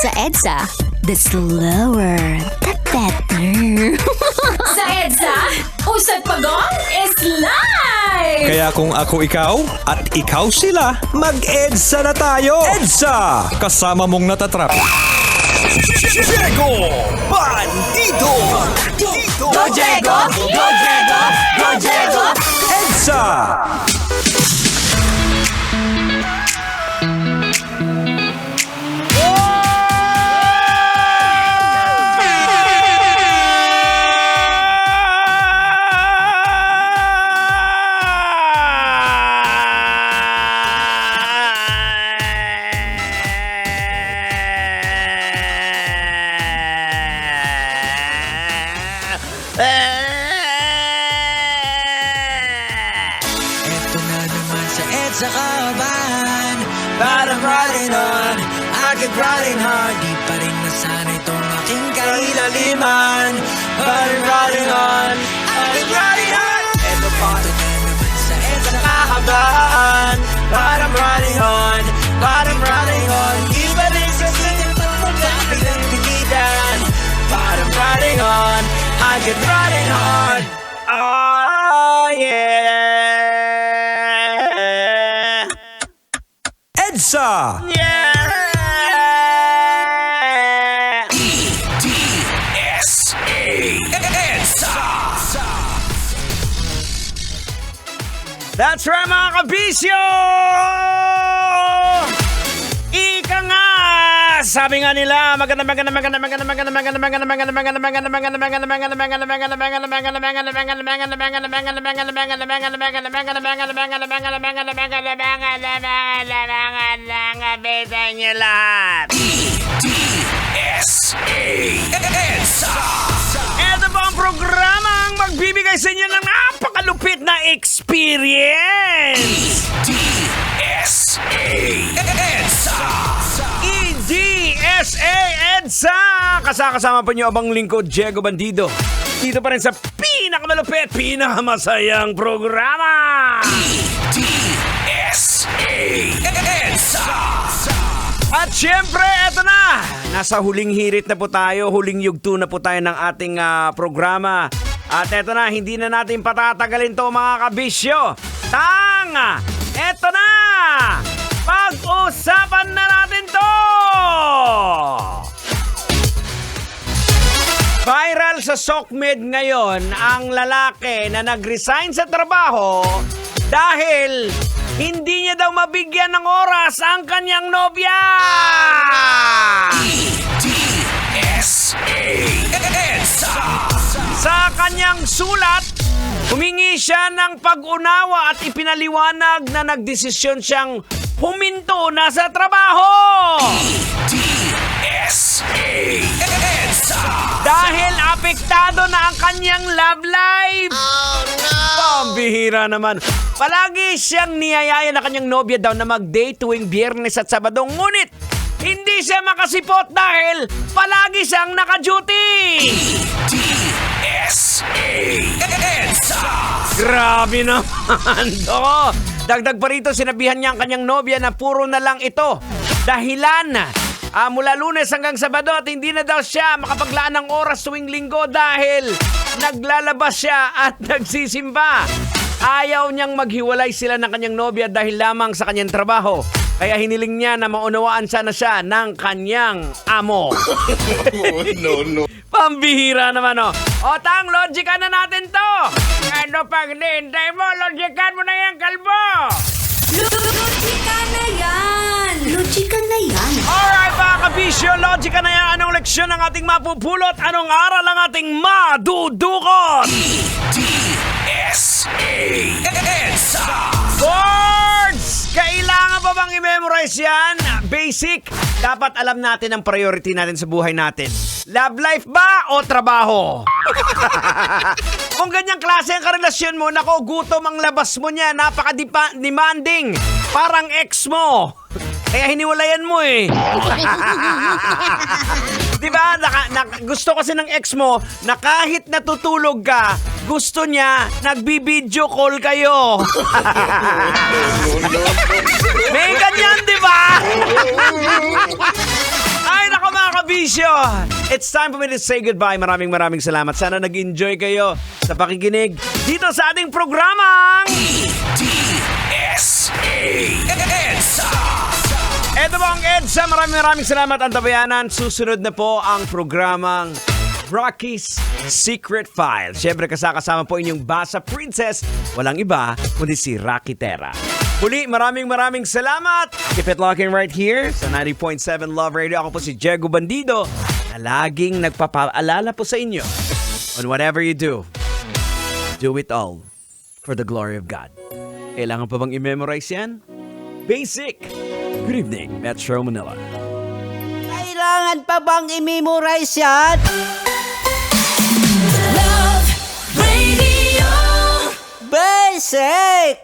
Sa EDSA, the slower, the better. Sa EDSA, usad pagong is live! Kaya kung ako ikaw at ikaw sila, mag-EDSA na tayo! EDSA! Kasama mong natatrap. Diego Bandido! Go Diego! Go Diego! Go Diego! EDSA! Eto na naman sa EDSA kaban, but I'm riding on, I keep riding hard. Di pa rin nasanay itong aking kailaliman, but I'm riding on, I keep riding hard. Eto na naman sa EDSA kaban, but I'm riding on, but I'm riding on. Di pa rin sa aking pilitan, but I'm riding on, I keep riding hard. Oh yeah. EDSA! Yeah. EDSA. EDSA. That's right, mga kabisyo! Ika nga! Sabi nga nila, maganda niyo lahat. EDSA. EDSA. Ito po ang programang magbibigay sa inyo ng napakalupit na experience. EDSA. EDSA. EDSA EDSA. Kasama po niyo abang lingkod Diego Bandido. Dito pa rin sa pinakamalupit, pinakamasayang programa. EDSA EDSA. At syempre, eto na. Nasa huling hirit na po tayo, huling yugto na po tayo ng ating programa. At eto na, hindi na natin patatagalin to mga kabisyo. Eto na! Pag-usapan na natin to! Viral sa SOCMED ngayon ang lalaki na nag-resign sa trabaho dahil hindi niya daw mabigyan ng oras ang kanyang nobya! EDSA EDSA. Sa kanyang sulat, humingi siya ng pag-unawa at ipinaliwanag na nagdesisyon siyang huminto na sa trabaho! EDSA EDSA. Dahil apektado na ang kanyang love life! Oh no! Pambihira naman. Palagi siyang niyayaya na kanyang nobya daw na mag-date tuwing Biyernes at Sabado. Ngunit, hindi siya makasipot dahil palagi siyang naka-duty! EDSA EDSA. Grabe naman to! Dagdag pa rito, sinabihan niya ang kanyang nobya na puro na lang ito. Dahilan mula Lunes hanggang Sabado at hindi na daw siya makapaglaan ng oras tuwing Linggo dahil naglalabas siya at nagsisimba. Ayaw niyang maghiwalay sila ng kanyang nobya dahil lamang sa kanyang trabaho. Kaya hiniling niya na maunawaan sana siya ng kanyang amo. No. Pambihira naman, oh. O, Tang, logican na natin to. Ano pag nihintay mo, logican mo na yan, kalbo. Logican na yan! Logican na yan. Alright, mga kabisyo, logican na yan. Anong leksyon ang ating mapupulot? Anong aral ang ating madudukot? EDSA EDSA. Boards! Kailangan pa bang i-memorize yan? Basic. Dapat alam natin ang priority natin sa buhay natin. Love life ba o trabaho? Kung ganyang klase ang karelasyon mo, nako, gutom ang labas mo niya. Napaka-demanding. Parang ex mo. Kaya hiniwalayan mo eh. Diba? Gusto kasi ng ex mo na kahit natutulog ka, gusto niya nagbibideo call kayo. May ganyan, diba? Ay, nako, Sergio. It's time for me to say goodbye. Maraming salamat. Sana nag-enjoy kayo sa pakikinig dito sa ating programang EDSA. EDSA. Ito po ang EDSA. Maraming salamat, Antabayanan. Susunod na po ang programang Rocky's Secret File. Siyempre kasama po inyong Basa Princess. Walang iba kundi si Rocky Terra. Muli, maraming salamat. Keep it locking right here sa 90.7 Love Radio. Ako po si Diego Bandido na laging nagpapaalala po sa inyo on whatever you do it all for the glory of God. Kailangan pa bang i-memorize yan? Basic. Good evening, Metro Manila. Kailangan pa bang i-memorize yan? Love Radio. Basic!